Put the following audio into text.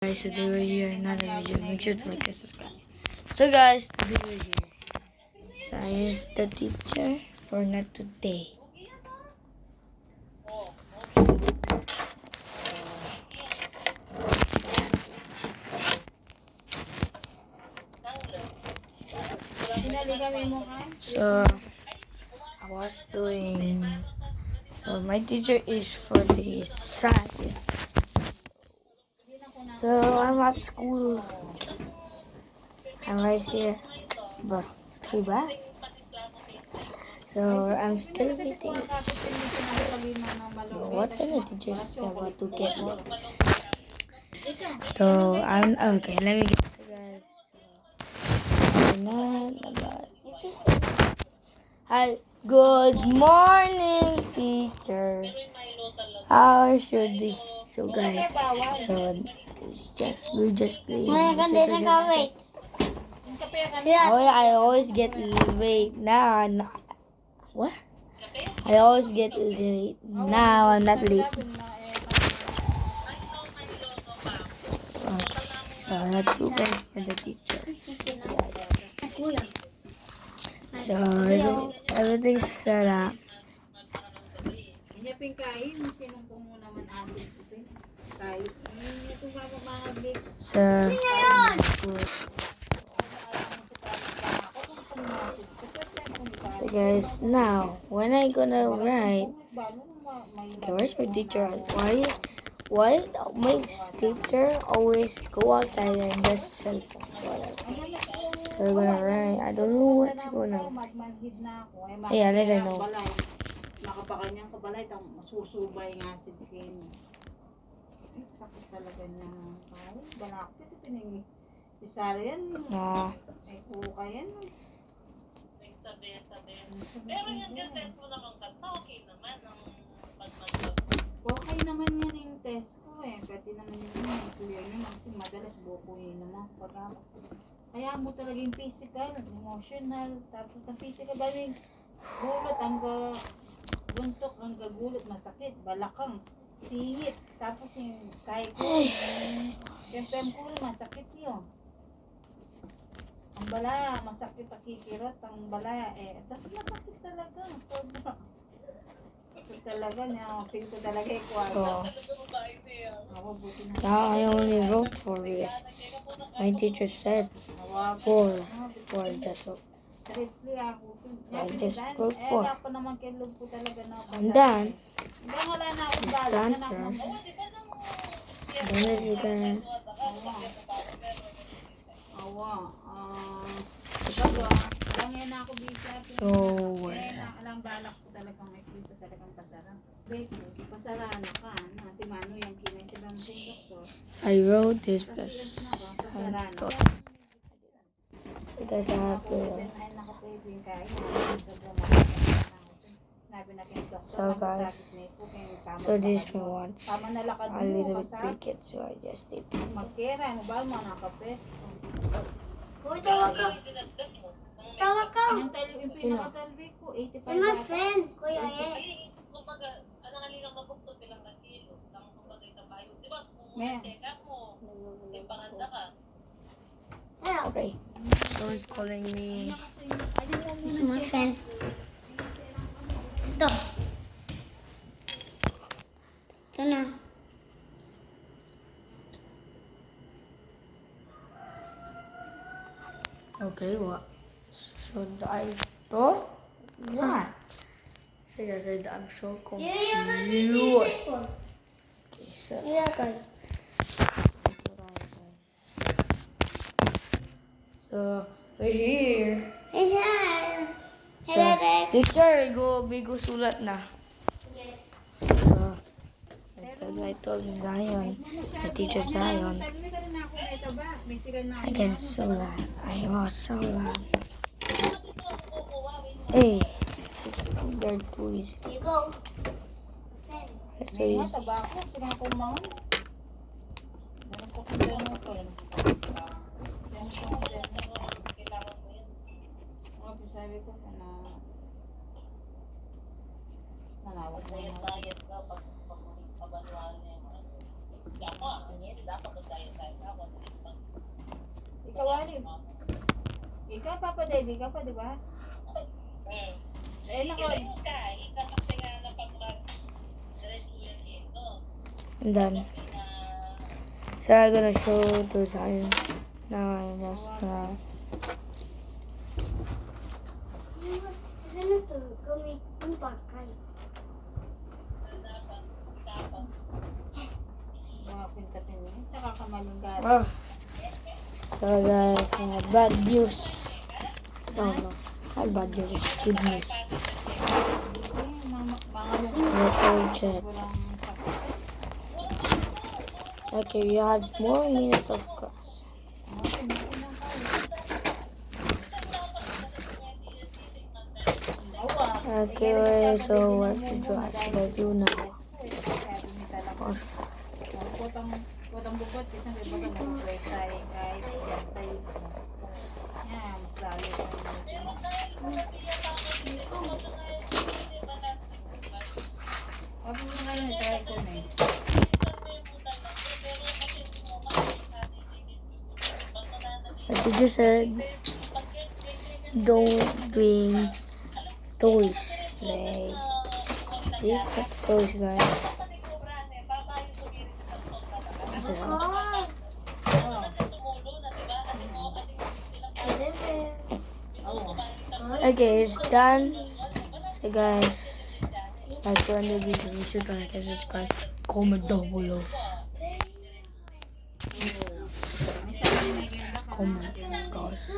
Guys, today we're here another video. Make sure to like and subscribe. So guys, today we're here. Science the teacher for not today. So I was doing. So my teacher is for the science. So I'm at school. I'm right here. But diba? So I'm still waiting. What are the teachers about to get me? So I'm okay. Let me get so guys. Hi. Good morning, teacher. How should the so guys? So we're just playing. Oh, I always get late now. What? I always get late. Now I'm not late. Okay, so I have 2 pens for the teacher. So everything's set up. So guys, now when I gonna write, okay, where's my teacher? Why my teacher always go outside and just cell phone? So we're gonna write. I don't know what you're gonna. Hey, unless I know. Nakapakanyang kabalay, masusubay nga si Kim. Ay, sakit talaga niya. Ay, balakot ito piningi. Isara yan. Ay, kuka yan. Sabi. Pero yung test mo naman kanta, okay naman ang pagmagpag. Okay naman yan yung test ko eh. Pwede naman yun kuya niya kasi madalas bukuyin naman. Kaya mo talaga yung physical, emotional, tapos ang physical dahil gulot hanggang buntok, hanggang gulot masakit, balakang, sihit, tapos yung kahit yung pempul masakit yun. Ang bala, masakit pakikirot, ang bala, tapos masakit talaga, sobra. Sakit talaga niya, feel ko talaga So, I only wrote 4 years. My teacher said 4 just so. So I just wrote 4. So I'm done. These the answers. Then if you can. So I wrote this plus I thought. So that's how I have So guys, so this is my one. A little bit big it, so I just did. Tawa ka. Sino? Yung my friend, Kuya Ye. Kumbaga, alang alingang mabuktot bilang nagkilo. Lang kumbaga itabayo. Di ba? Kung check up mo, panganda ka. Okay. So he's calling me. My friend. Ito. Ito na. Okay, what? So I thought what? So I said I'm so confused. Okay, so guys. So we're here. Hey, hi. So Hello, Rex. teacher, bigo sulat na. So I told Zion, my teacher Zion, I get so loud. I was so loud. Hey, they're too easy. You go. They're too easy. Sayat ka pag kabanuan niya. Hindi dapat magkaya-kaya ako. Ikaw, Alin. Ikaw, Papa Daddy ka pa, di ba? Eh, nako. Kailangan ka. Ikaw kasi nga na pag diretso yan dito. And then, Na so I'm gonna show the sign. Now I'm just gonna. Ganito, kami yung bakal. dapat Mga pinta-pin mo. Tsaka kamalunggat. Oh. So guys, bad news. No, not bad news. It's good news. Let's go check. Okay, we have more minutes of class. Okay, so what to draw? Should I do now? Or Kutang bukot, isang iba ka na tayo kahit tayo. Yan, mas lalo. Sabi mo nga yun, try ko na eh. the teacher said, don't bring toys. Like these are toys, guys. So, okay, it's done. So guys, like when the video, you should like and subscribe, comment down below. Comment, guys.